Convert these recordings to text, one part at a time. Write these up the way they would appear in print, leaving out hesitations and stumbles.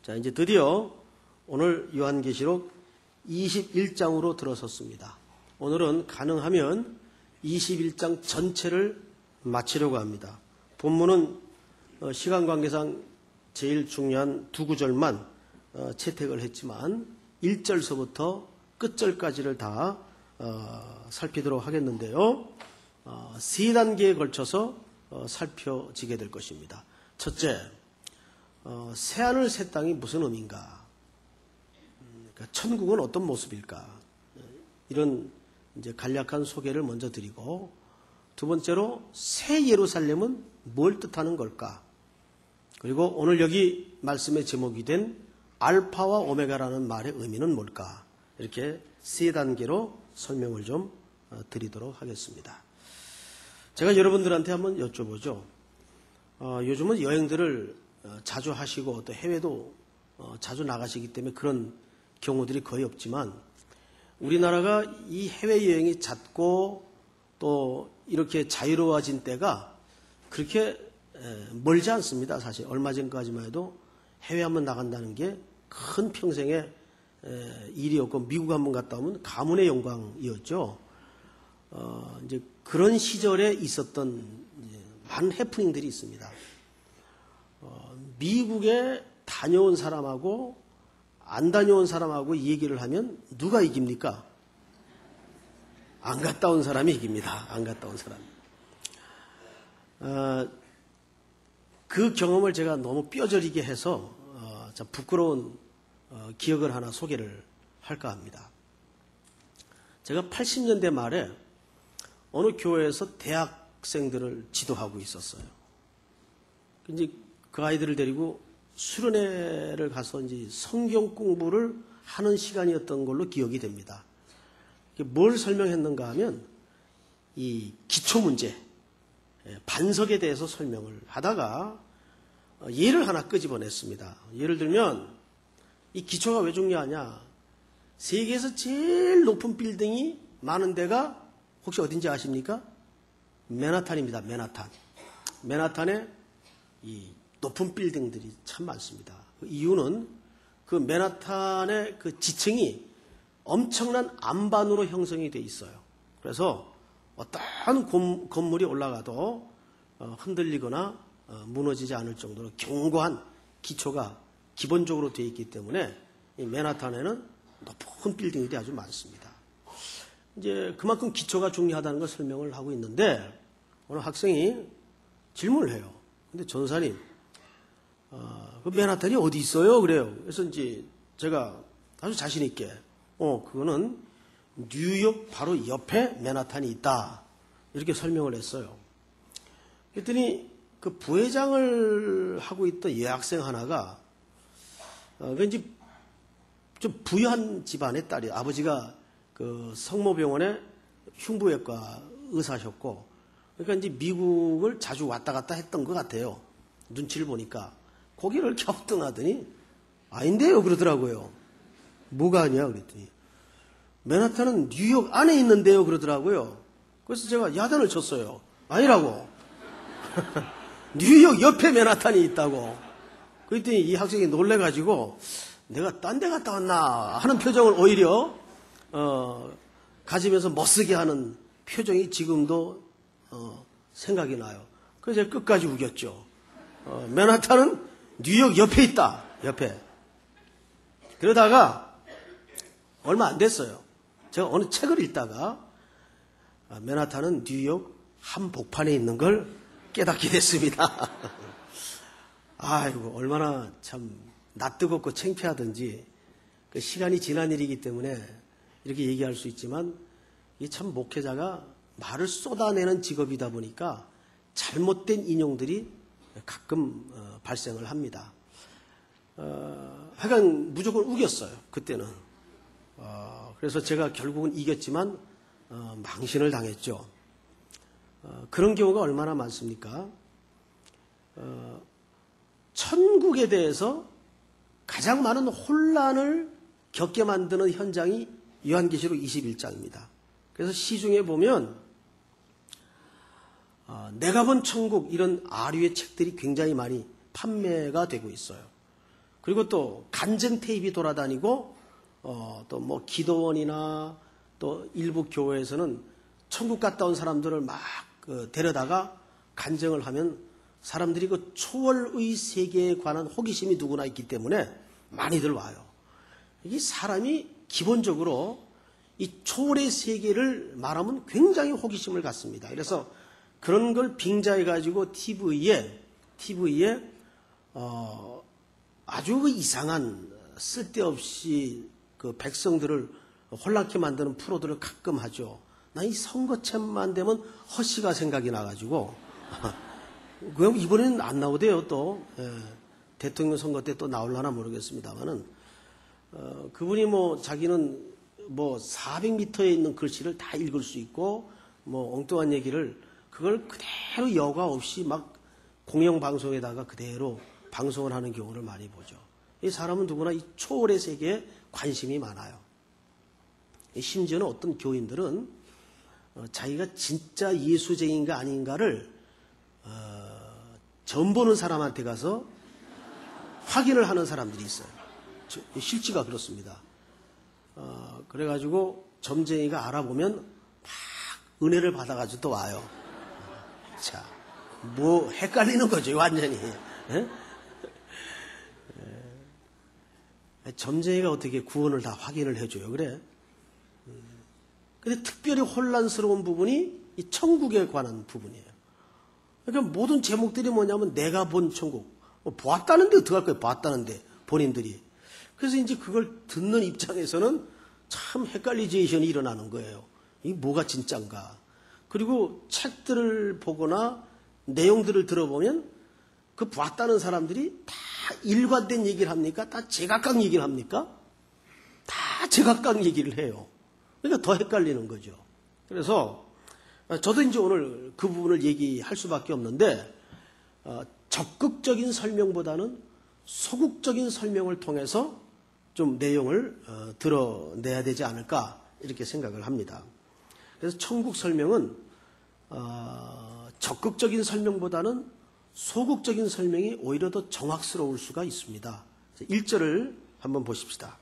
자, 이제 드디어 오늘 요한계시록 21장으로 들어섰습니다. 오늘은 가능하면 21장 전체를 마치려고 합니다. 본문은 시간 관계상 제일 중요한 두 구절만 채택을 했지만 1절서부터 끝절까지를 다 살피도록 하겠는데요. 세 단계에 걸쳐서 살펴지게 될 것입니다. 첫째, 새하늘 새 땅이 무슨 의미인가? 그러니까 천국은 어떤 모습일까? 이런 이제 간략한 소개를 먼저 드리고, 두 번째로 새 예루살렘은 뭘 뜻하는 걸까? 그리고 오늘 여기 말씀의 제목이 된 알파와 오메가라는 말의 의미는 뭘까? 이렇게 세 단계로 설명을 좀 드리도록 하겠습니다. 제가 여러분들한테 한번 여쭤보죠. 요즘은 여행들을 자주 하시고 또 해외도 자주 나가시기 때문에 그런 경우들이 거의 없지만, 우리나라가 이 해외여행이 잦고 또 이렇게 자유로워진 때가 그렇게 멀지 않습니다. 사실 얼마 전까지만 해도 해외 한번 나간다는 게 큰 평생의 일이었고, 미국 한번 갔다 오면 가문의 영광이었죠. 이제 그런 시절에 있었던 많은 해프닝들이 있습니다. 미국에 다녀온 사람하고 안 다녀온 사람하고 이 얘기를 하면 누가 이깁니까? 안 갔다 온 사람이 이깁니다. 안 갔다 온 사람. 그 경험을 제가 너무 뼈저리게 해서 참 부끄러운 기억을 하나 소개를 할까 합니다. 제가 80년대 말에 어느 교회에서 대학생들을 지도하고 있었어요. 이제 그 아이들을 데리고 수련회를 가서 이제 성경 공부를 하는 시간이었던 걸로 기억이 됩니다. 뭘 설명했는가 하면 이 기초 문제, 반석에 대해서 설명을 하다가 예를 하나 끄집어냈습니다. 예를 들면 이 기초가 왜 중요하냐? 세계에서 제일 높은 빌딩이 많은 데가 혹시 어딘지 아십니까? 맨하탄입니다. 맨하탄. 맨하탄에 이 높은 빌딩들이 참 많습니다. 그 이유는 그 맨하탄의 그 지층이 엄청난 안반으로 형성이 되어 있어요. 그래서 어떠한 건물이 올라가도 흔들리거나 무너지지 않을 정도로 견고한 기초가 기본적으로 되어 있기 때문에 이 맨하탄에는 높은 빌딩들이 아주 많습니다. 이제 그만큼 기초가 중요하다는 걸 설명을 하고 있는데, 어느 학생이 질문을 해요. 근데 전사님, 그 맨하탄이 어디 있어요? 그래요. 그래서 이제 제가 아주 자신 있게, 그거는 뉴욕 바로 옆에 맨하탄이 있다. 이렇게 설명을 했어요. 그랬더니 그 부회장을 하고 있던 여학생 하나가, 왠지 좀 부유한 집안의 딸이에요. 아버지가 그 성모병원의 흉부외과 의사셨고, 그러니까 이제 미국을 자주 왔다 갔다 했던 것 같아요. 눈치를 보니까. 고개를 갸우뚱하더니 아닌데요 그러더라고요. 뭐가 아니야 그랬더니 맨하탄은 뉴욕 안에 있는데요 그러더라고요. 그래서 제가 야단을 쳤어요. 아니라고. 뉴욕 옆에 맨하탄이 있다고. 그랬더니 이 학생이 놀래가지고 내가 딴 데 갔다 왔나 하는 표정을 오히려 가지면서 멋쓰게 하는 표정이 지금도 생각이 나요. 그래서 제가 끝까지 우겼죠. 맨하탄은 뉴욕 옆에 있다. 옆에. 그러다가 얼마 안 됐어요. 제가 어느 책을 읽다가 맨하탄은 뉴욕 한복판에 있는 걸 깨닫게 됐습니다. 아이고, 얼마나 참 낯뜨겁고 창피하든지. 그 시간이 지난 일이기 때문에 이렇게 얘기할 수 있지만, 이게 참 목회자가 말을 쏟아내는 직업이다 보니까 잘못된 인용들이 가끔 발생을 합니다. 하여간 무조건 우겼어요. 그때는. 그래서 제가 결국은 이겼지만 망신을 당했죠. 그런 경우가 얼마나 많습니까? 천국에 대해서 가장 많은 혼란을 겪게 만드는 현장이 요한계시록 21장입니다. 그래서 시중에 보면 내가 본 천국 이런 아류의 책들이 굉장히 많이 판매가 되고 있어요. 그리고 또 간증 테이프가 돌아다니고 또 뭐 기도원이나 또 일부 교회에서는 천국 갔다 온 사람들을 막 데려다가 간증을 하면 사람들이 그 초월의 세계에 관한 호기심이 누구나 있기 때문에 많이들 와요. 이 사람이 기본적으로 이 초월의 세계를 말하면 굉장히 호기심을 갖습니다. 그래서 그런 걸 빙자해 가지고 TV에 아주 이상한 쓸데없이 그 백성들을 혼란케 만드는 프로들을 가끔 하죠. 나 이 선거챔만 되면 허씨가 생각이 나가지고 그럼 이번에는 안 나오대요. 또 대통령 선거 때 또 나올라나 모르겠습니다만은 그분이 뭐 자기는 뭐 400m에 있는 글씨를 다 읽을 수 있고 뭐 엉뚱한 얘기를 그걸 그대로 여과 없이 막 공영방송에다가 그대로 방송을 하는 경우를 많이 보죠. 이 사람은 누구나 이 초월의 세계에 관심이 많아요. 심지어는 어떤 교인들은 자기가 진짜 예수쟁인가 아닌가를 점 보는 사람한테 가서 확인을 하는 사람들이 있어요. 실제가 그렇습니다. 그래가지고 점쟁이가 알아보면 막 은혜를 받아가지고 또 와요. 자, 뭐 헷갈리는 거죠, 완전히. 점쟁이가 어떻게 구원을 다 확인을 해줘요, 그래? 근데 특별히 혼란스러운 부분이 이 천국에 관한 부분이에요. 그러니까 모든 제목들이 뭐냐면 내가 본 천국. 보았다는데 어떡할 거예요, 봤다는데, 본인들이. 그래서 이제 그걸 듣는 입장에서는 참 헷갈리제이션이 일어나는 거예요. 이게 뭐가 진짠가. 그리고 책들을 보거나 내용들을 들어보면 그 봤다는 사람들이 다 일관된 얘기를 합니까? 다 제각각 얘기를 합니까? 다 제각각 얘기를 해요. 그러니까 더 헷갈리는 거죠. 그래서 저도 이제 오늘 그 부분을 얘기할 수밖에 없는데 적극적인 설명보다는 소극적인 설명을 통해서 좀 내용을 드러내야 되지 않을까 이렇게 생각을 합니다. 그래서 천국 설명은 적극적인 설명보다는 소극적인 설명이 오히려 더 정확스러울 수가 있습니다. 1절을 한번 보십시다.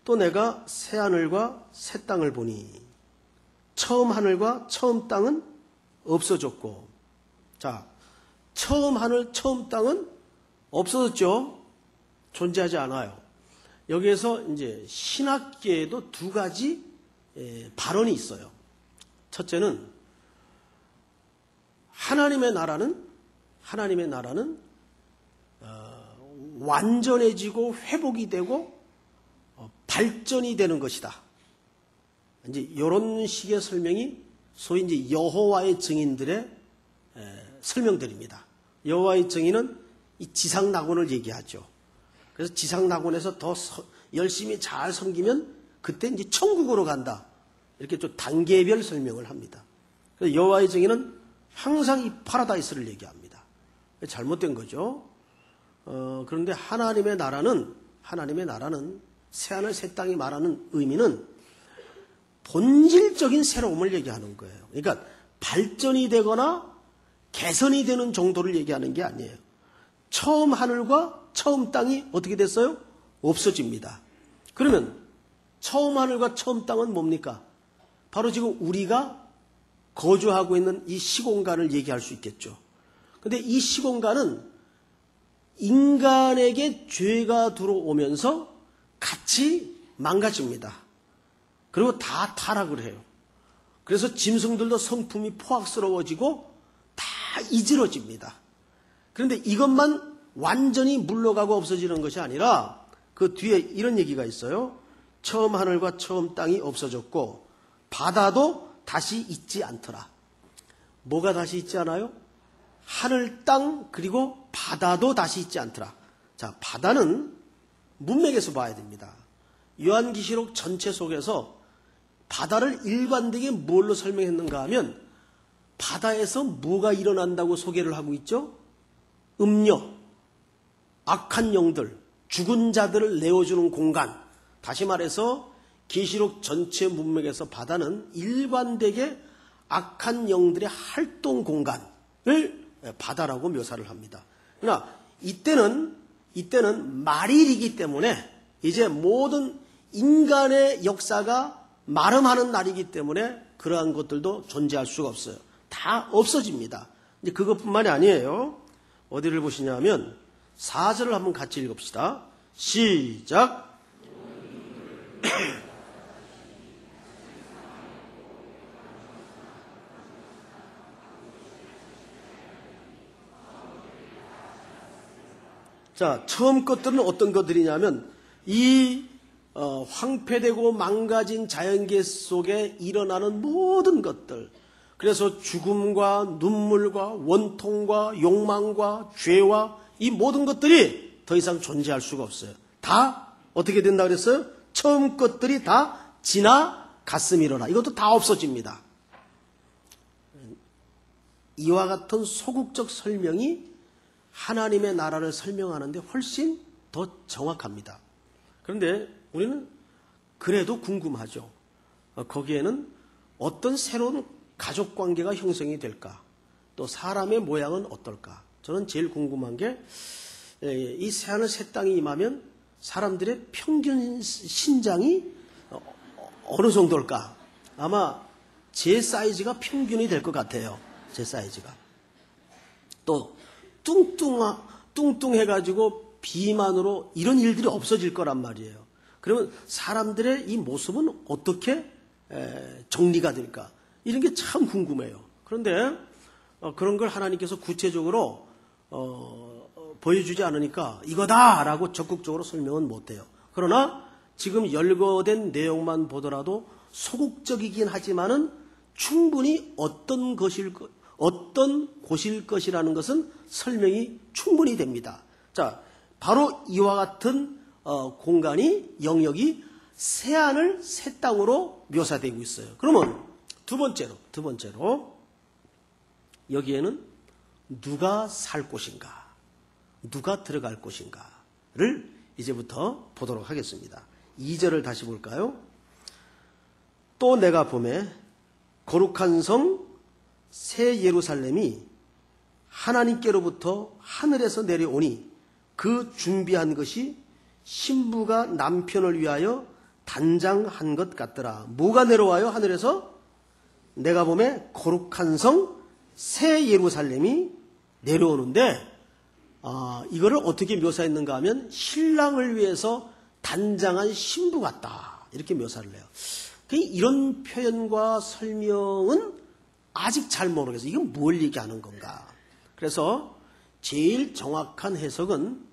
또 내가 새 하늘과 새 땅을 보니 처음 하늘과 처음 땅은 없어졌고, 자, 처음 하늘, 처음 땅은 없어졌죠. 존재하지 않아요. 여기에서 이제 신학계에도 두 가지 발언이 있어요. 첫째는 하나님의 나라는 완전해지고 회복이 되고 발전이 되는 것이다. 이제 이런 식의 설명이 소위 이제 여호와의 증인들의 설명들입니다. 여호와의 증인은 이 지상 낙원을 얘기하죠. 그래서 지상 낙원에서 더 열심히 잘 섬기면 그때 이제 천국으로 간다. 이렇게 좀 단계별 설명을 합니다. 그래서 여호와의 증인은 항상 이 파라다이스를 얘기합니다. 잘못된 거죠. 그런데 하나님의 나라는 새하늘 새 땅이 말하는 의미는 본질적인 새로움을 얘기하는 거예요. 그러니까 발전이 되거나 개선이 되는 정도를 얘기하는 게 아니에요. 처음 하늘과 처음 땅이 어떻게 됐어요? 없어집니다. 그러면 처음 하늘과 처음 땅은 뭡니까? 바로 지금 우리가 거주하고 있는 이 시공간을 얘기할 수 있겠죠. 근데 이 시공간은 인간에게 죄가 들어오면서 같이 망가집니다. 그리고 다 타락을 해요. 그래서 짐승들도 성품이 포악스러워지고 다 이질어집니다. 그런데 이것만 완전히 물러가고 없어지는 것이 아니라 그 뒤에 이런 얘기가 있어요. 처음 하늘과 처음 땅이 없어졌고 바다도 다시 있지 않더라. 뭐가 다시 있지 않아요? 하늘, 땅, 그리고 바다도 다시 있지 않더라. 자, 바다는 문맥에서 봐야 됩니다. 요한계시록 전체 속에서 바다를 일관되게 뭘로 설명했는가 하면 바다에서 뭐가 일어난다고 소개를 하고 있죠? 음녀, 악한 영들, 죽은 자들을 내어주는 공간. 다시 말해서 계시록 전체 문맥에서 바다는 일관되게 악한 영들의 활동 공간을 바다라고 묘사를 합니다. 그러나 이때는 말일이기 때문에 이제 모든 인간의 역사가 마름하는 날이기 때문에 그러한 것들도 존재할 수가 없어요. 다 없어집니다. 이제 그것뿐만이 아니에요. 어디를 보시냐면 4절을 한번 같이 읽읍시다. 시작. 자, 처음 것들은 어떤 것들이냐면 이 황폐되고 망가진 자연계 속에 일어나는 모든 것들, 그래서 죽음과 눈물과 원통과 욕망과 죄와 이 모든 것들이 더 이상 존재할 수가 없어요. 다 어떻게 된다 그랬어요? 처음 것들이 다 지나갔음이로라. 이것도 다 없어집니다. 이와 같은 소극적 설명이 하나님의 나라를 설명하는데 훨씬 더 정확합니다. 그런데 우리는 그래도 궁금하죠. 거기에는 어떤 새로운 가족관계가 형성이 될까? 또 사람의 모양은 어떨까? 저는 제일 궁금한 게 이 새하늘 새 땅이 임하면 사람들의 평균 신장이 어느 정도일까? 아마 제 사이즈가 평균이 될 것 같아요. 제 사이즈가. 또 뚱뚱해가지고 비만으로 이런 일들이 없어질 거란 말이에요. 그러면 사람들의 이 모습은 어떻게 정리가 될까? 이런 게 참 궁금해요. 그런데 그런 걸 하나님께서 구체적으로 보여주지 않으니까 이거다라고 적극적으로 설명은 못해요. 그러나 지금 열거된 내용만 보더라도 소극적이긴 하지만은 충분히 어떤 곳일 것이라는 것은 설명이 충분히 됩니다. 자, 바로 이와 같은 공간이, 영역이 새하늘 새 땅으로 묘사되고 있어요. 그러면 두 번째로 여기에는 누가 살 곳인가, 누가 들어갈 곳인가를 이제부터 보도록 하겠습니다. 2절을 다시 볼까요? 또 내가 보매 거룩한 성 새 예루살렘이 하나님께로부터 하늘에서 내려오니 그 준비한 것이 신부가 남편을 위하여 단장한 것 같더라. 뭐가 내려와요? 하늘에서? 내가 보매 거룩한 성 새 예루살렘이 내려오는데 이거를 어떻게 묘사했는가 하면 신랑을 위해서 단장한 신부 같다. 이렇게 묘사를 해요. 이런 표현과 설명은 아직 잘 모르겠어요. 이건 뭘 얘기하는 건가? 그래서 제일 정확한 해석은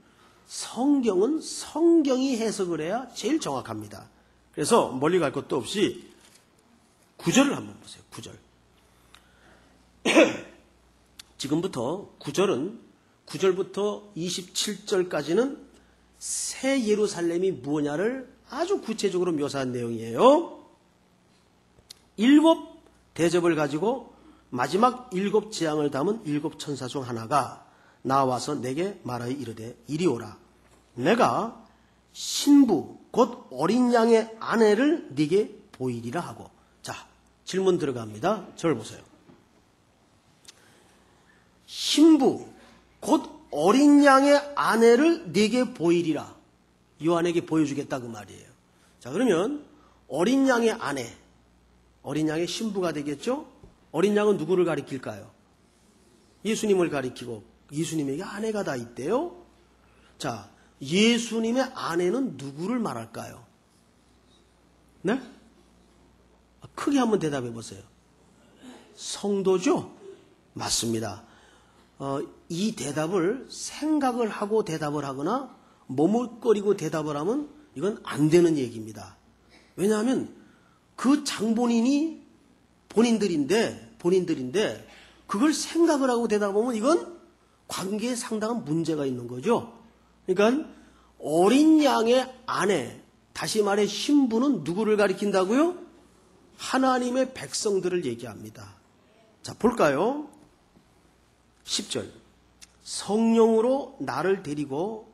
성경은 성경이 해석을 해야 제일 정확합니다. 그래서 멀리 갈 것도 없이 9절을 한번 보세요. 9절. 지금부터 9절부터 27절까지는 새 예루살렘이 무엇냐를 아주 구체적으로 묘사한 내용이에요. 7 대접을 가지고 마지막 7 재앙을 담은 7 천사 중 하나가 나와서 내게 말하여 이르되 이리 오라. 내가 신부 곧 어린 양의 아내를 네게 보이리라 하고. 자, 질문 들어갑니다. 저를 보세요. 신부 곧 어린 양의 아내를 네게 보이리라. 요한에게 보여주겠다 그 말이에요. 자, 그러면 어린 양의 아내, 어린 양의 신부가 되겠죠? 어린 양은 누구를 가리킬까요? 예수님을 가리키고 예수님에게 아내가 다 있대요. 자, 예수님의 아내는 누구를 말할까요? 네? 크게 한번 대답해 보세요. 성도죠? 맞습니다. 이 대답을 생각을 하고 대답을 하거나 머뭇거리고 대답을 하면 이건 안 되는 얘기입니다. 왜냐하면 그 장본인이 본인들인데 그걸 생각을 하고 대답하면 이건 관계에 상당한 문제가 있는 거죠. 그러니까 어린 양의 아내, 다시 말해 신부는 누구를 가리킨다고요? 하나님의 백성들을 얘기합니다. 자, 볼까요? 10절. 성령으로 나를 데리고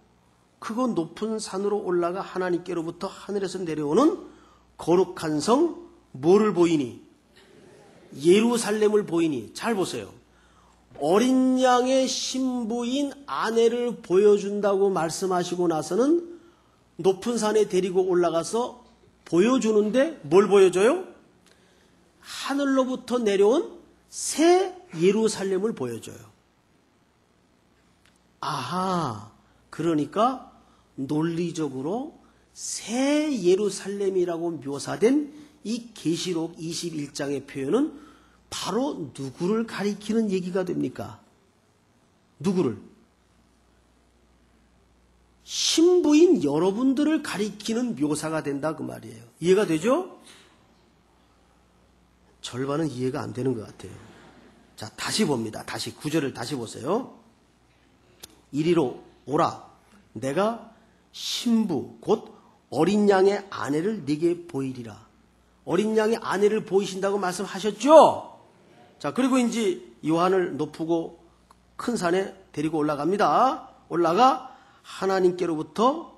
크고 높은 산으로 올라가 하나님께로부터 하늘에서 내려오는 거룩한 성 뭐를 보이니? 예루살렘을 보이니. 잘 보세요. 어린 양의 신부인 아내를 보여준다고 말씀하시고 나서는 높은 산에 데리고 올라가서 보여주는데 뭘 보여줘요? 하늘로부터 내려온 새 예루살렘을 보여줘요. 아하, 그러니까 논리적으로 새 예루살렘이라고 묘사된 이 계시록 21장의 표현은 바로 누구를 가리키는 얘기가 됩니까? 누구를? 신부인 여러분들을 가리키는 묘사가 된다 그 말이에요. 이해가 되죠? 절반은 이해가 안 되는 것 같아요. 자, 다시 봅니다. 다시 구절을 다시 보세요. 이리로 오라. 내가 신부 곧 어린 양의 아내를 네게 보이리라. 어린 양의 아내를 보이신다고 말씀하셨죠? 자, 그리고 이제 요한을 높고 큰 산에 데리고 올라갑니다. 올라가 하나님께로부터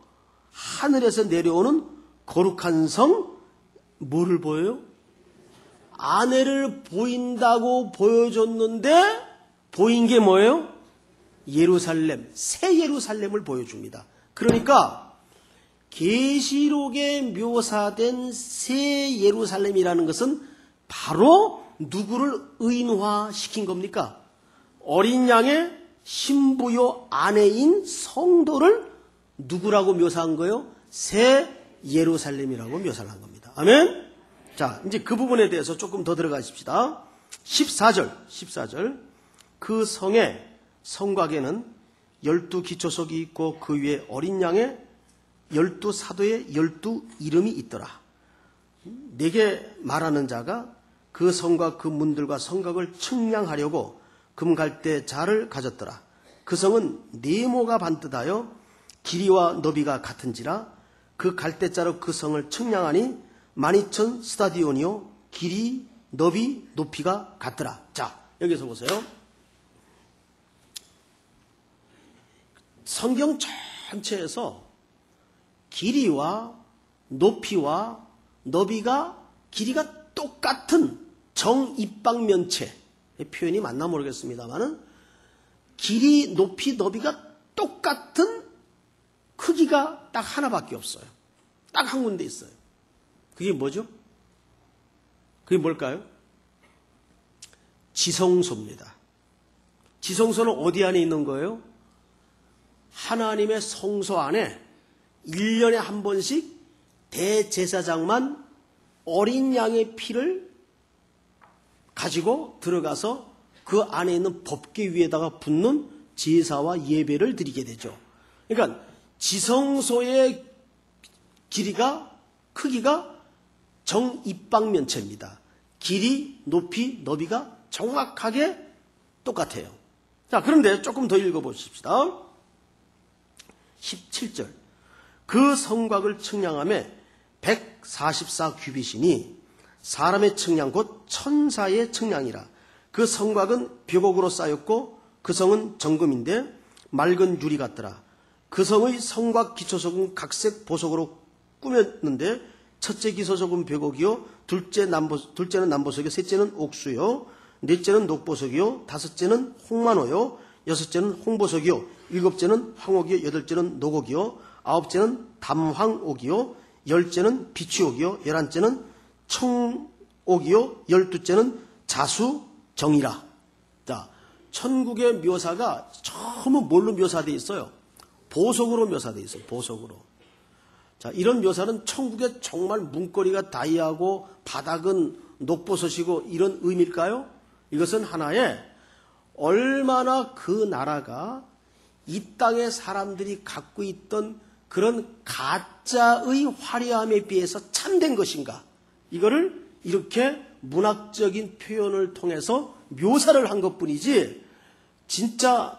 하늘에서 내려오는 거룩한 성, 뭐를 보여요? 아내를 보인다고 보여줬는데 보인 게 뭐예요? 예루살렘, 새 예루살렘을 보여줍니다. 그러니까 계시록에 묘사된 새 예루살렘이라는 것은 바로 누구를 의인화시킨 겁니까? 어린 양의 신부요 아내인 성도를 누구라고 묘사한 거예요? 새 예루살렘이라고 묘사를 한 겁니다. 아멘? 자, 이제 그 부분에 대해서 조금 더 들어가십시다. 14절. 그 성의 성곽에는 12기초석이 있고 그 위에 어린 양의 12사도의 12이름이 있더라. 내게 말하는 자가 그 성과 그 문들과 성곽을 측량하려고 금갈대 자를 가졌더라. 그 성은 네모가 반듯하여 길이와 너비가 같은지라 그 갈대자로 그 성을 측량하니 12,000 스타디온이요 길이, 너비, 높이가 같더라. 자, 여기서 보세요. 성경 전체에서 길이와 높이와 너비가 길이가 똑같은 정입방면체의 표현이 맞나 모르겠습니다만은 길이, 높이, 너비가 똑같은 크기가 딱 하나밖에 없어요. 딱 한 군데 있어요. 그게 뭐죠? 그게 뭘까요? 지성소입니다. 지성소는 어디 안에 있는 거예요? 하나님의 성소 안에 1년에 한 번씩 대제사장만 어린 양의 피를 가지고 들어가서 그 안에 있는 법궤 위에다가 붓는 제사와 예배를 드리게 되죠. 그러니까 지성소의 크기가 정입방면체입니다. 길이, 높이, 너비가 정확하게 똑같아요. 자, 그런데 조금 더 읽어보십시다. 17절. 그 성곽을 측량하며 144규빗이니 사람의 측량 곧 천사의 측량이라. 그 성곽은 벽옥으로 쌓였고 그 성은 정금인데 맑은 유리 같더라. 그 성의 성곽 기초석은 각색 보석으로 꾸몄는데 첫째 기초석은 벽옥이요 둘째는 남보석이요 셋째는 옥수요 넷째는 녹보석이요 다섯째는 홍만호요 여섯째는 홍보석이요 일곱째는 황옥이요 여덟째는 녹옥이요 아홉째는 담황옥이요 열째는 비취옥이요 열한째는 청옥이요 열두째는 자수정이라. 자, 천국의 묘사가 전부 뭘로 묘사되어 있어요? 보석으로 묘사되어 있어요. 보석으로. 자, 이런 묘사는 천국에 정말 문고리가 다이아고 바닥은 녹보석이고 이런 의미일까요? 이것은 하나의 얼마나 그 나라가 이 땅의 사람들이 갖고 있던 그런 가짜의 화려함에 비해서 참된 것인가? 이거를 이렇게 문학적인 표현을 통해서 묘사를 한 것뿐이지 진짜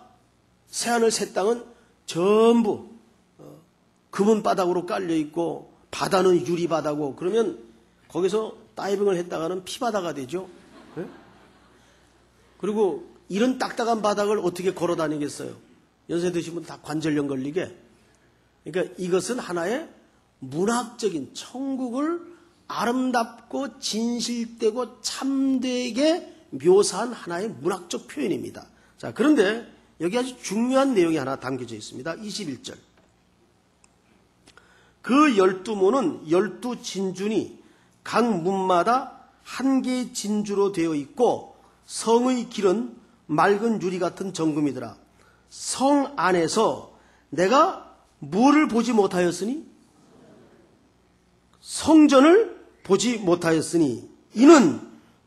새하늘 새 땅은 전부 금은 바닥으로 깔려있고 바다는 유리바다고 그러면 거기서 다이빙을 했다가는 피바다가 되죠. 네? 그리고 이런 딱딱한 바닥을 어떻게 걸어 다니겠어요? 연세 드신 분 다 관절염 걸리게. 그러니까 이것은 하나의 문학적인 천국을 아름답고 진실되고 참되게 묘사한 하나의 문학적 표현입니다. 자, 그런데 여기 아주 중요한 내용이 하나 담겨져 있습니다. 21절. 그 12문은 12진주니 각 문마다 한 개의 진주로 되어 있고 성의 길은 맑은 유리 같은 정금이더라. 성 안에서 내가 뭐를 보지 못하였으니? 성전을 보지 못하였으니 이는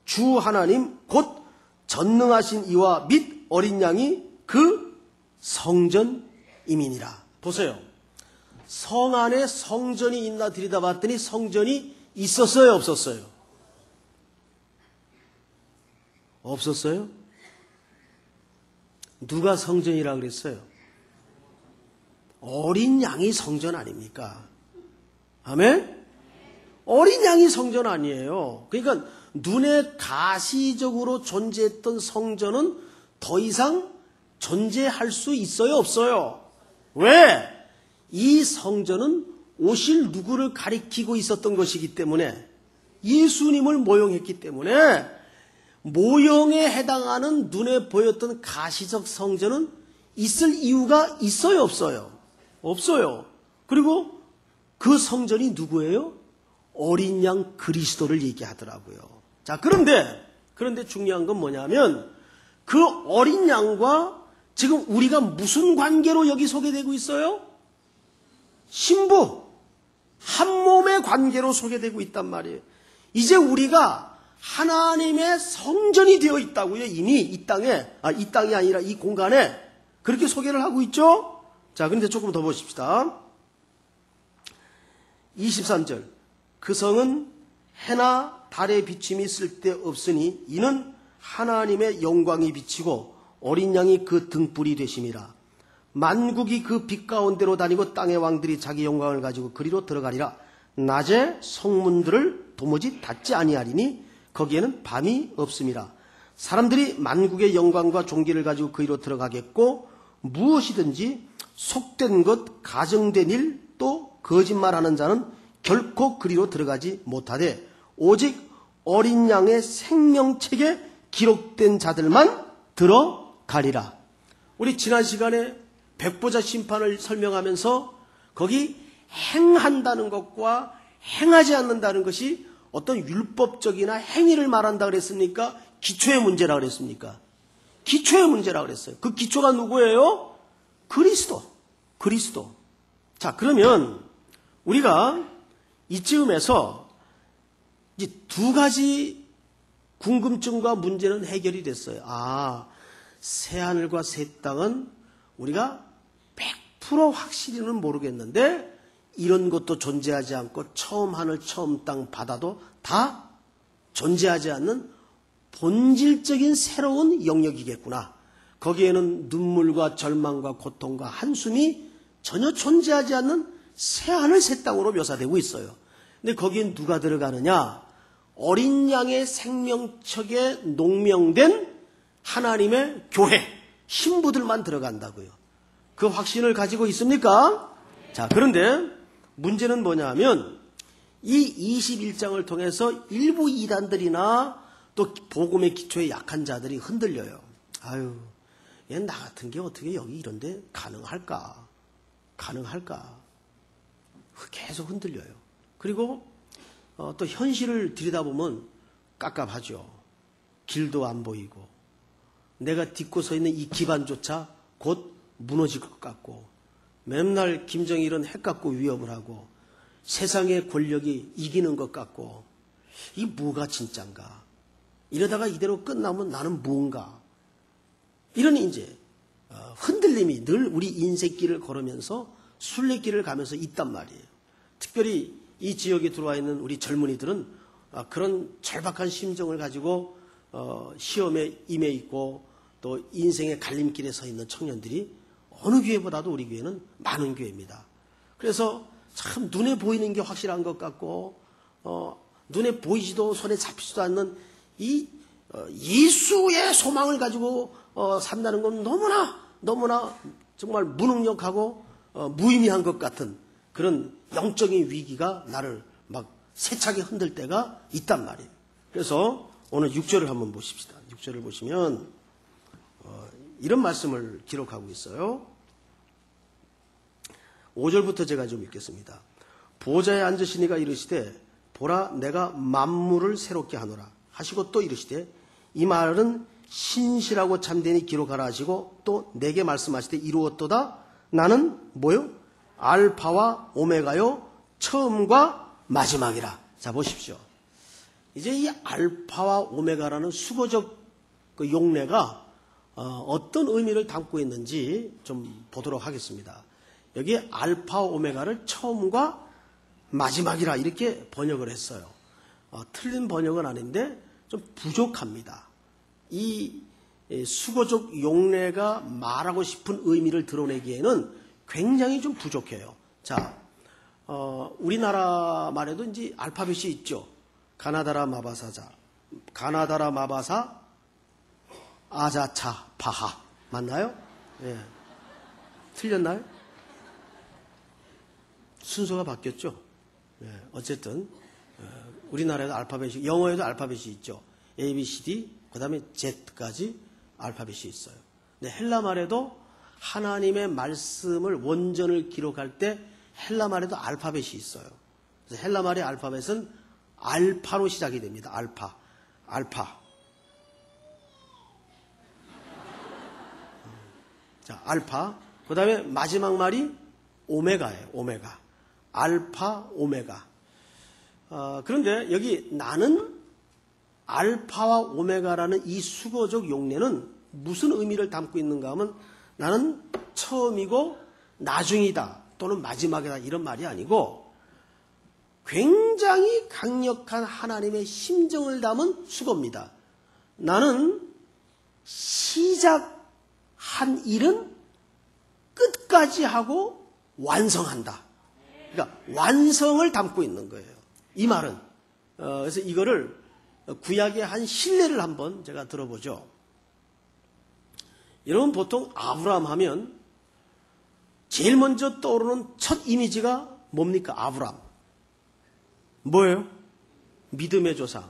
주 하나님 곧 전능하신 이와 및 어린 양이 그 성전임이니라. 보세요. 성 안에 성전이 있나 들여다봤더니 성전이 있었어요, 없었어요? 없었어요? 누가 성전이라 그랬어요? 어린 양이 성전 아닙니까? 아멘? 어린 양이 성전 아니에요. 그러니까 눈에 가시적으로 존재했던 성전은 더 이상 존재할 수 있어요, 없어요? 왜? 이 성전은 오실 누구를 가리키고 있었던 것이기 때문에, 예수님을 모형했기 때문에 모형에 해당하는 눈에 보였던 가시적 성전은 있을 이유가 있어요, 없어요? 없어요. 그리고 그 성전이 누구예요? 어린 양 그리스도를 얘기하더라고요. 자, 그런데 중요한 건 뭐냐면 그 어린 양과 지금 우리가 무슨 관계로 여기 소개되고 있어요? 신부, 한 몸의 관계로 소개되고 있단 말이에요. 이제 우리가 하나님의 성전이 되어 있다고요. 이미 이 땅에, 이 땅이 아니라 이 공간에 그렇게 소개를 하고 있죠. 자, 그런데 조금 더 보십시다. 23절. 그 성은 해나 달의 비침이 쓸데없으니 이는 하나님의 영광이 비치고 어린 양이 그 등불이 되심이라. 만국이 그 빛 가운데로 다니고 땅의 왕들이 자기 영광을 가지고 그리로 들어가리라. 낮에 성문들을 도무지 닫지 아니하리니 거기에는 밤이 없음이라. 사람들이 만국의 영광과 존귀를 가지고 그리로 들어가겠고 무엇이든지 속된 것, 가정된 일, 또 거짓말하는 자는 결코 그리로 들어가지 못하되 오직 어린 양의 생명책에 기록된 자들만 들어가리라. 우리 지난 시간에 백보자 심판을 설명하면서 거기 행한다는 것과 행하지 않는다는 것이 어떤 율법적이나 행위를 말한다 그랬습니까? 기초의 문제라 그랬습니까? 기초의 문제라 그랬어요. 그 기초가 누구예요? 그리스도. 자, 그러면 우리가 이쯤에서 이제 두 가지 궁금증과 문제는 해결이 됐어요. 새하늘과 새 땅은 우리가 100% 확실히는 모르겠는데 이런 것도 존재하지 않고 처음 하늘, 처음 땅, 바다도 다 존재하지 않는 본질적인 새로운 영역이겠구나. 거기에는 눈물과 절망과 고통과 한숨이 전혀 존재하지 않는 새하늘, 새 땅으로 묘사되고 있어요. 근데 거기엔 누가 들어가느냐? 어린 양의 생명척에 농명된 하나님의 교회, 신부들만 들어간다고요. 그 확신을 가지고 있습니까? 자, 그런데 문제는 뭐냐면 이 21장을 통해서 일부 이단들이나 또 복음의 기초에 약한 자들이 흔들려요. 얘 나 같은 게 어떻게 여기 이런데 가능할까? 계속 흔들려요. 그리고 또 현실을 들여다보면 깝깝하죠. 길도 안 보이고 내가 딛고 서 있는 이 기반조차 곧 무너질 것 같고 맨날 김정일은 핵 갖고 위협을 하고 세상의 권력이 이기는 것 같고 이 뭐가 진짠가? 이러다가 이대로 끝나면 나는 무언가? 이런 이제 흔들림이 늘 우리 인생길을 걸으면서 순례길을 가면서 있단 말이에요. 특별히 이 지역에 들어와 있는 우리 젊은이들은 그런 절박한 심정을 가지고 시험에 임해 있고 또 인생의 갈림길에 서 있는 청년들이 어느 교회보다도 우리 교회는 많은 교회입니다. 그래서 참 눈에 보이는 게 확실한 것 같고 눈에 보이지도 손에 잡히지도 않는 이 예수의 소망을 가지고 산다는 건 너무나 정말 무능력하고 무의미한 것 같은 그런 영적인 위기가 나를 막 세차게 흔들 때가 있단 말이에요. 그래서 오늘 6절을 한번 보십시다. 6절을 보시면 이런 말씀을 기록하고 있어요. 5절부터 제가 좀 읽겠습니다. 보좌에 앉으시니가 이르시되 보라 내가 만물을 새롭게 하노라 하시고 또 이르시되 이 말은 신실하고 참되니 기록하라 하시고 또 내게 말씀하시되 이루었도다. 나는 뭐요? 알파와 오메가요 처음과 마지막이라. 자 보십시오. 이제 이 알파와 오메가라는 수거적 그 용례가 어떤 의미를 담고 있는지 좀 보도록 하겠습니다. 여기에 알파 오메가를 처음과 마지막이라 이렇게 번역을 했어요. 틀린 번역은 아닌데 좀 부족합니다. 이 수거적 용례가 말하고 싶은 의미를 드러내기에는 굉장히 좀 부족해요. 자, 우리나라 말에도 이제 알파벳이 있죠. 가나다라 마바사자, 가나다라 마바사, 아자차, 바하. 맞나요? 예. 틀렸나요? 순서가 바뀌었죠. 예. 어쨌든 우리나라에도 알파벳이, 영어에도 알파벳이 있죠. A, B, C, D, 그 다음에 Z까지 알파벳이 있어요. 근데 헬라 말에도 하나님의 말씀을 원전을 기록할 때 헬라 말에도 알파벳이 있어요. 그래서 헬라 말의 알파벳은 알파로 시작이 됩니다. 알파. 자, 알파. 그 다음에 마지막 말이 오메가예요. 오메가. 알파, 오메가. 그런데 여기 나는 알파와 오메가라는 이 수거적 용례는 무슨 의미를 담고 있는가 하면 나는 처음이고 나중이다 또는 마지막이다 이런 말이 아니고 굉장히 강력한 하나님의 심정을 담은 수거입니다. 나는 시작한 일은 끝까지 하고 완성한다. 그러니까 완성을 담고 있는 거예요. 이 말은. 그래서 이거를 구약의 한 신뢰를 한번 제가 들어보죠. 여러분 보통 아브라함 하면 제일 먼저 떠오르는 첫 이미지가 뭡니까? 아브라함. 뭐예요? 믿음의 조상.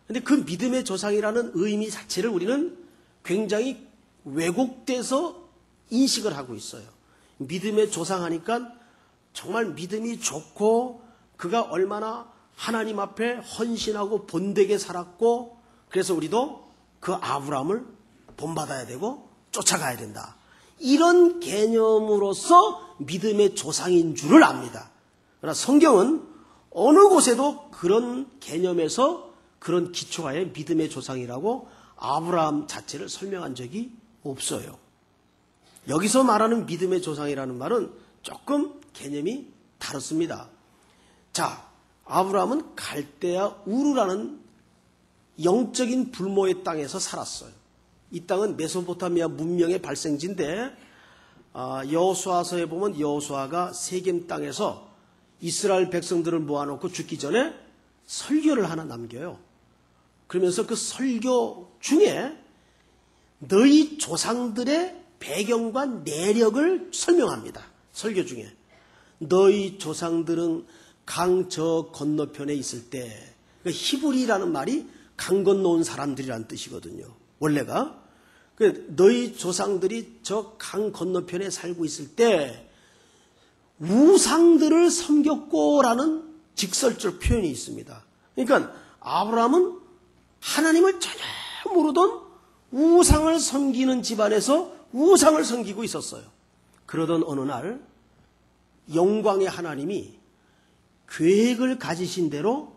근데 그 믿음의 조상이라는 의미 자체를 우리는 굉장히 왜곡돼서 인식을 하고 있어요. 믿음의 조상 하니까 정말 믿음이 좋고 그가 얼마나 하나님 앞에 헌신하고 본되게 살았고 그래서 우리도 그 아브라함을 본받아야 되고 쫓아가야 된다. 이런 개념으로서 믿음의 조상인 줄을 압니다. 그러나 성경은 어느 곳에도 그런 개념에서 그런 기초하에 믿음의 조상이라고 아브라함 자체를 설명한 적이 없어요. 여기서 말하는 믿음의 조상이라는 말은 조금 개념이 다릅니다. 자, 아브라함은 갈대아 우르라는 영적인 불모의 땅에서 살았어요. 이 땅은 메소포타미아 문명의 발생지인데 여호수아서에 보면 여호수아가 세겜 땅에서 이스라엘 백성들을 모아놓고 죽기 전에 설교를 하나 남겨요. 그러면서 그 설교 중에 너희 조상들의 배경과 내력을 설명합니다. 설교 중에 너희 조상들은 강 저 건너편에 있을 때 히브리라는 말이 강 건너온 사람들이라는 뜻이거든요. 원래가 너희 조상들이 저 강 건너편에 살고 있을 때 우상들을 섬겼고라는 직설적 표현이 있습니다. 그러니까 아브라함은 하나님을 전혀 모르던 우상을 섬기는 집안에서 우상을 섬기고 있었어요. 그러던 어느 날 영광의 하나님이 계획을 가지신 대로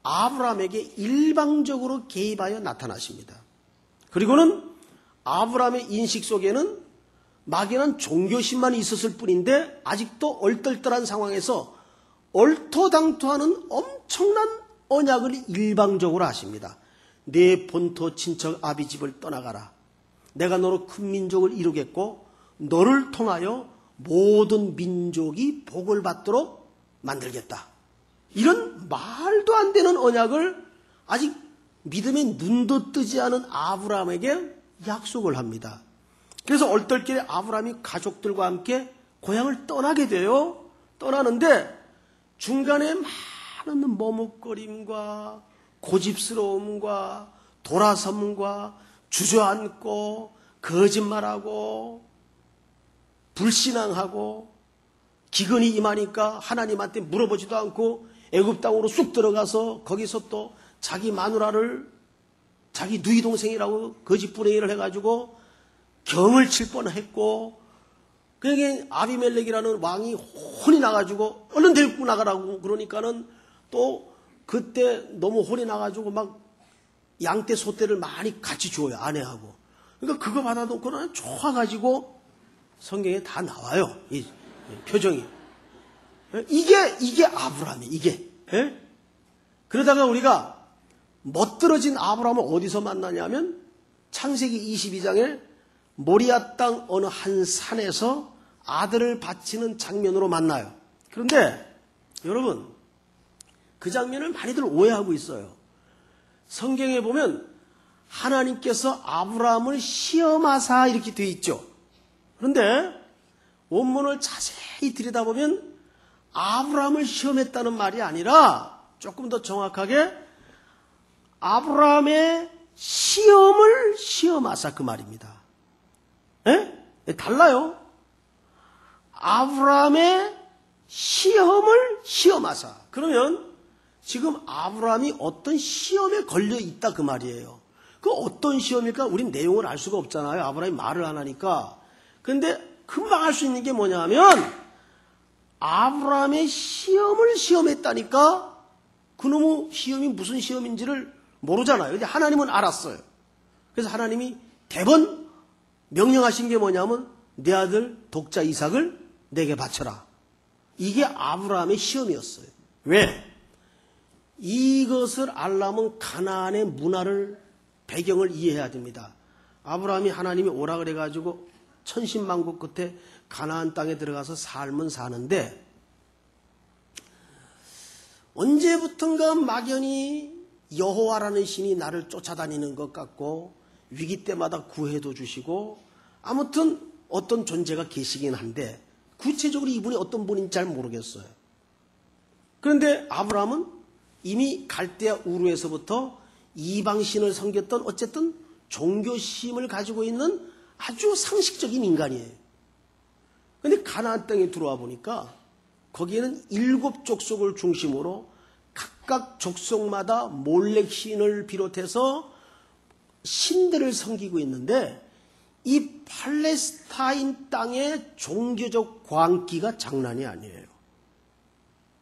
아브라함에게 일방적으로 개입하여 나타나십니다. 그리고는 아브라함의 인식 속에는 막연한 종교심만 있었을 뿐인데 아직도 얼떨떨한 상황에서 얼토당토하는 엄청난 언약을 일방적으로 하십니다. 내 본토 친척 아비집을 떠나가라. 내가 너로 큰 민족을 이루겠고 너를 통하여 모든 민족이 복을 받도록 만들겠다. 이런 말도 안 되는 언약을 아직 믿음의 눈도 뜨지 않은 아브라함에게 약속을 합니다. 그래서 얼떨결에 아브라함이 가족들과 함께 고향을 떠나게 돼요. 떠나는데 중간에 많은 머뭇거림과 고집스러움과 돌아섬과 주저앉고 거짓말하고 불신앙하고 기근이 임하니까 하나님한테 물어보지도 않고 애굽 땅으로 쑥 들어가서 거기서 또 자기 마누라를 자기 누이 동생이라고 거짓 불행을 해가지고 경을 칠 뻔했고, 그에게 아비멜렉이라는 왕이 혼이 나가지고 얼른 데리고 나가라고 그러니까는 또 그때 너무 혼이 나가지고 막 양떼 소떼를 많이 같이 줘요, 아내하고. 그러니까 그거 받아놓고는 좋아가지고 성경에 다 나와요, 이 표정이. 이게 아브라함이에요, 이게. 예? 그러다가 우리가 멋들어진 아브라함을 어디서 만나냐면 창세기 22장에 모리아 땅 어느 한 산에서 아들을 바치는 장면으로 만나요. 그런데 여러분, 그 장면을 많이들 오해하고 있어요. 성경에 보면 하나님께서 아브라함을 시험하사 이렇게 되어 있죠. 그런데 원문을 자세히 들여다보면 아브라함을 시험했다는 말이 아니라 조금 더 정확하게 아브라함의 시험을 시험하사, 그 말입니다. 예? 달라요. 아브라함의 시험을 시험하사. 그러면 지금 아브라함이 어떤 시험에 걸려 있다, 그 말이에요. 그 어떤 시험일까? 우린 내용을 알 수가 없잖아요. 아브라함이 말을 안 하니까. 그런데 금방 알 수 있는 게 뭐냐면 아브라함의 시험을 시험했다니까. 그놈의 시험이 무슨 시험인지를 모르잖아요. 근데 하나님은 알았어요. 그래서 하나님이 대번 명령하신 게 뭐냐면 내 아들 독자 이삭을 내게 바쳐라. 이게 아브라함의 시험이었어요. 왜? 이것을 알려면 가나안의 문화를, 배경을 이해해야 됩니다. 아브라함이 하나님이 오라 그래가지고 천신만고 끝에 가나안 땅에 들어가서 삶은 사는데 언제부턴가 막연히 여호와라는 신이 나를 쫓아다니는 것 같고 위기 때마다 구해도 주시고 아무튼 어떤 존재가 계시긴 한데 구체적으로 이분이 어떤 분인지 잘 모르겠어요. 그런데 아브라함은 이미 갈대아 우르에서부터 이방신을 섬겼던 어쨌든 종교심을 가지고 있는 아주 상식적인 인간이에요. 그런데 가나안 땅에 들어와 보니까 거기에는 7 족속을 중심으로 각각 족속마다 몰렉 신을 비롯해서 신들을 섬기고 있는데 이 팔레스타인 땅의 종교적 광기가 장난이 아니에요.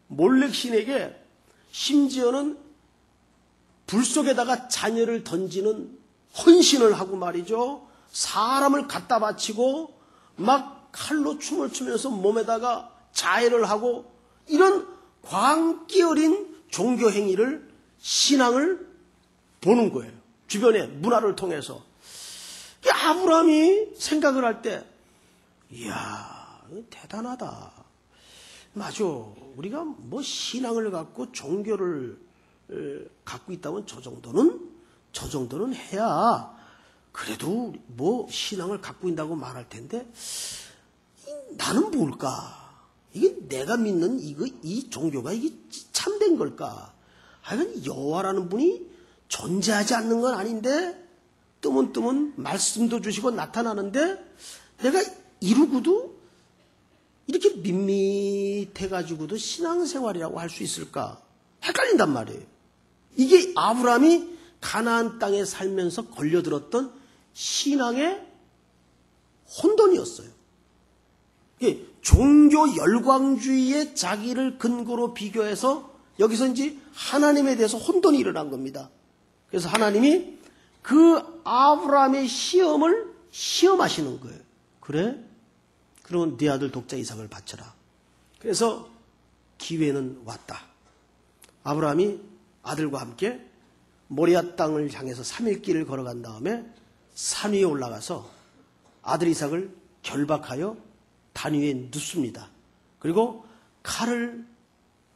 몰렉 신에게 심지어는 불 속에다가 자녀를 던지는 헌신을 하고 말이죠. 사람을 갖다 바치고 막 칼로 춤을 추면서 몸에다가 자해를 하고 이런 광기 어린 종교 행위를, 신앙을 보는 거예요. 주변의 문화를 통해서. 아브라함이 생각을 할 때, 이야, 대단하다. 맞아. 우리가 뭐 신앙을 갖고 종교를 갖고 있다면 저 정도는 해야 그래도 뭐 신앙을 갖고 있다고 말할 텐데 나는 뭘까? 이게 내가 믿는 이 종교가 이게 참된 걸까? 하여간 여호와라는 분이 존재하지 않는 건 아닌데 뜨문뜨문 말씀도 주시고 나타나는데 내가 이루고도 이렇게 밋밋해가지고도 신앙생활이라고 할 수 있을까? 헷갈린단 말이에요. 이게 아브라함이 가나안 땅에 살면서 걸려들었던 신앙의 혼돈이었어요. 종교 열광주의의 자기를 근거로 비교해서 여기서 이제 하나님에 대해서 혼돈이 일어난 겁니다. 그래서 하나님이 그 아브라함의 시험을 시험하시는 거예요. 그래? 그러면 네 아들 독자 이삭을 바쳐라. 그래서 기회는 왔다. 아브라함이 아들과 함께 모리아 땅을 향해서 3일 길을 걸어간 다음에 산 위에 올라가서 아들 이삭을 결박하여 단 위에 눕습니다. 그리고 칼을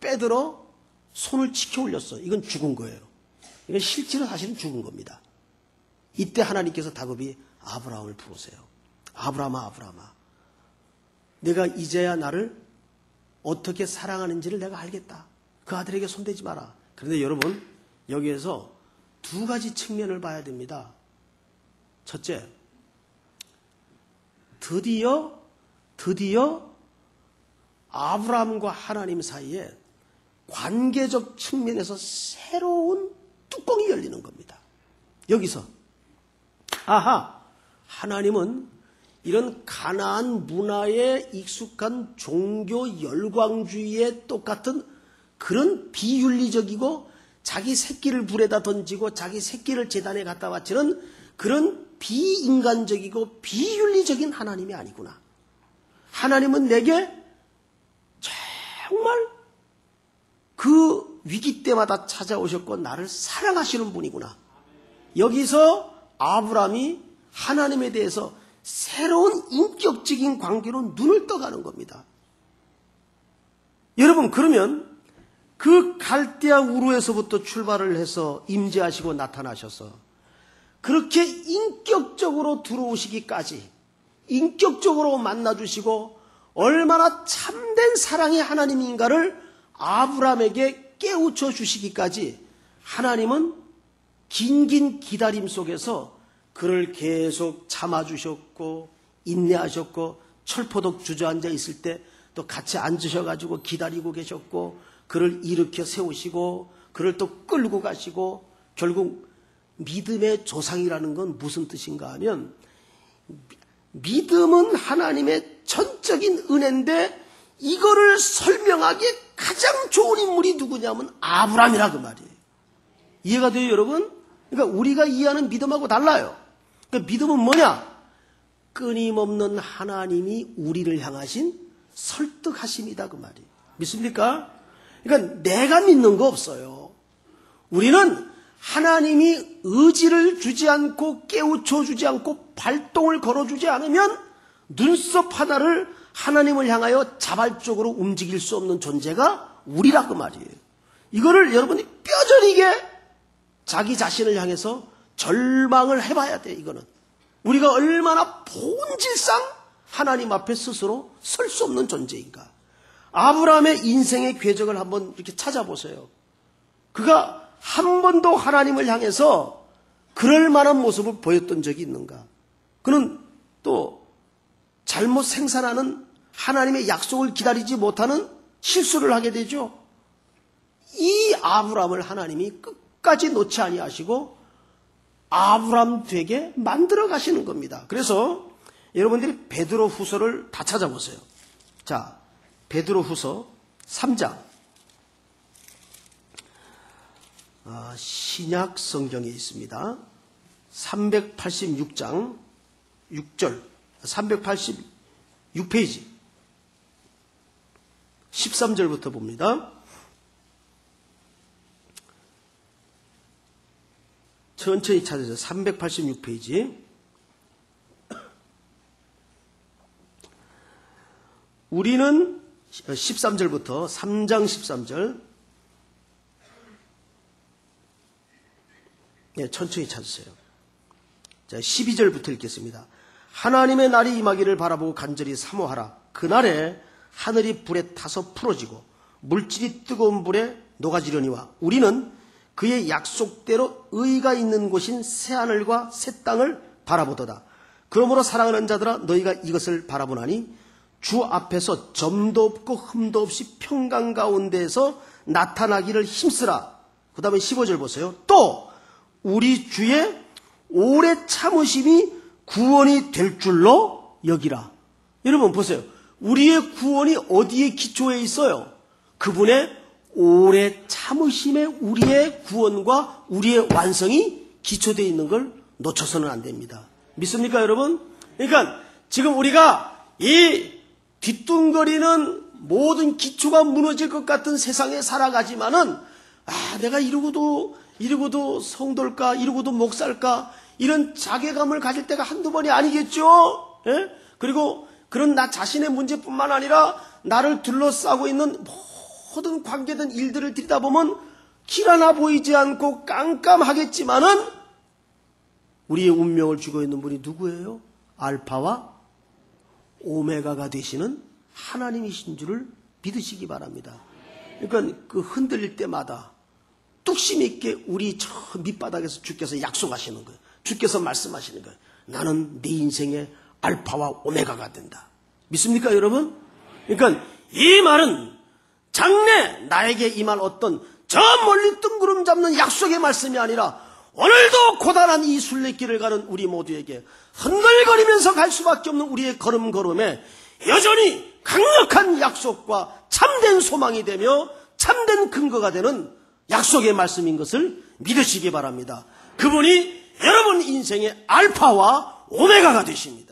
빼들어 손을 치켜 올렸어. 이건 죽은 거예요. 이건 실제로 사실은 죽은 겁니다. 이때 하나님께서 다급히 아브라함을 부르세요. 아브라함아, 아브라함아. 내가 이제야 나를 어떻게 사랑하는지를 내가 알겠다. 그 아들에게 손대지 마라. 그런데 여러분, 여기에서 2가지 측면을 봐야 됩니다. 첫째, 드디어 아브라함과 하나님 사이에 관계적 측면에서 새로운 뚜껑이 열리는 겁니다. 여기서 하나님은 이런 가나안 문화에 익숙한 종교 열광주의에 똑같은 그런 비윤리적이고 자기 새끼를 불에다 던지고 자기 새끼를 제단에 갖다 바치는 그런 비인간적이고 비윤리적인 하나님이 아니구나. 하나님은 내게 정말 그 위기 때마다 찾아오셨고 나를 사랑하시는 분이구나. 여기서 아브라함이 하나님에 대해서 새로운 인격적인 관계로 눈을 떠가는 겁니다. 여러분, 그러면 그 갈대아 우르에서부터 출발을 해서 임재하시고 나타나셔서 그렇게 인격적으로 들어오시기까지, 인격적으로 만나주시고 얼마나 참된 사랑의 하나님인가를 아브라함에게 깨우쳐 주시기까지 하나님은 긴 기다림 속에서 그를 계속 참아주셨고 인내하셨고, 철포덕 주저앉아 있을 때 또 같이 앉으셔가지고 기다리고 계셨고, 그를 일으켜 세우시고 그를 또 끌고 가시고, 결국 믿음의 조상이라는 건 무슨 뜻인가 하면, 믿음은 하나님의 전적인 은혜인데 이거를 설명하기에 가장 좋은 인물이 누구냐면 아브라함이라 그 말이에요. 이해가 돼요, 여러분? 그러니까 우리가 이해하는 믿음하고 달라요. 그러니까 믿음은 뭐냐? 끊임없는 하나님이 우리를 향하신 설득하심이다 그 말이에요. 믿습니까? 그러니까 내가 믿는 거 없어요. 우리는 하나님이 의지를 주지 않고 깨우쳐 주지 않고 발동을 걸어주지 않으면 눈썹 하나를 하나님을 향하여 자발적으로 움직일 수 없는 존재가 우리라 그 말이에요. 이거를 여러분이 뼈저리게 자기 자신을 향해서 절망을 해봐야 돼. 이거는 우리가 얼마나 본질상 하나님 앞에 스스로 설 수 없는 존재인가. 아브라함의 인생의 궤적을 한번 이렇게 찾아보세요. 그가 한 번도 하나님을 향해서 그럴 만한 모습을 보였던 적이 있는가? 그는 또 잘못 생산하는 하나님의 약속을 기다리지 못하는 실수를 하게 되죠. 이 아브라함을 하나님이 끝까지 놓지 아니하시고 아브라함 되게 만들어 가시는 겁니다. 그래서 여러분들이 베드로 후서를 다 찾아보세요. 자, 베드로 후서 3장. 신약 성경에 있습니다. 386장 6절, 386페이지 13절부터 봅니다. 천천히 찾으세요. 386페이지. 우리는 13절부터 3장 13절. 네, 천천히 찾으세요. 자, 12절부터 읽겠습니다. 하나님의 날이 임하기를 바라보고 간절히 사모하라. 그날에 하늘이 불에 타서 풀어지고 물질이 뜨거운 불에 녹아지려니와 우리는 그의 약속대로 의가 있는 곳인 새하늘과 새 땅을 바라보도다. 그러므로 사랑하는 자들아, 너희가 이것을 바라보나니 주 앞에서 점도 없고 흠도 없이 평강 가운데에서 나타나기를 힘쓰라. 그 다음에 15절 보세요. 또 우리 주의 오래 참으심이 구원이 될 줄로 여기라. 여러분 보세요. 우리의 구원이 어디에 기초해 있어요? 그분의 오래 참으심에 우리의 구원과 우리의 완성이 기초되어 있는 걸 놓쳐서는 안 됩니다. 믿습니까, 여러분? 그러니까 지금 우리가 이 뒤뚱거리는 모든 기초가 무너질 것 같은 세상에 살아가지만은, 내가 이러고도 성도일까, 이러고도 목사일까, 이런 자괴감을 가질 때가 한두 번이 아니겠죠? 예? 그리고 그런 나 자신의 문제뿐만 아니라 나를 둘러싸고 있는 모든 관계된 일들을 들여다보면 길 하나 보이지 않고 깜깜하겠지만은 우리의 운명을 쥐고 있는 분이 누구예요? 알파와 오메가가 되시는 하나님이신 줄을 믿으시기 바랍니다. 그러니까 그 흔들릴 때마다 뚝심 있게 우리 저 밑바닥에서 주께서 약속하시는 거예요. 주께서 말씀하시는 거예요. 나는 네 인생의 알파와 오메가가 된다. 믿습니까, 여러분? 그러니까 이 말은 장래 나에게 임할 어떤 저 멀리 뜬구름 잡는 약속의 말씀이 아니라 오늘도 고단한 이 순례길을 가는 우리 모두에게 흔들거리면서 갈 수밖에 없는 우리의 걸음걸음에 여전히 강력한 약속과 참된 소망이 되며 참된 근거가 되는 약속의 말씀인 것을 믿으시기 바랍니다. 그분이 여러분 인생의 알파와 오메가가 되십니다.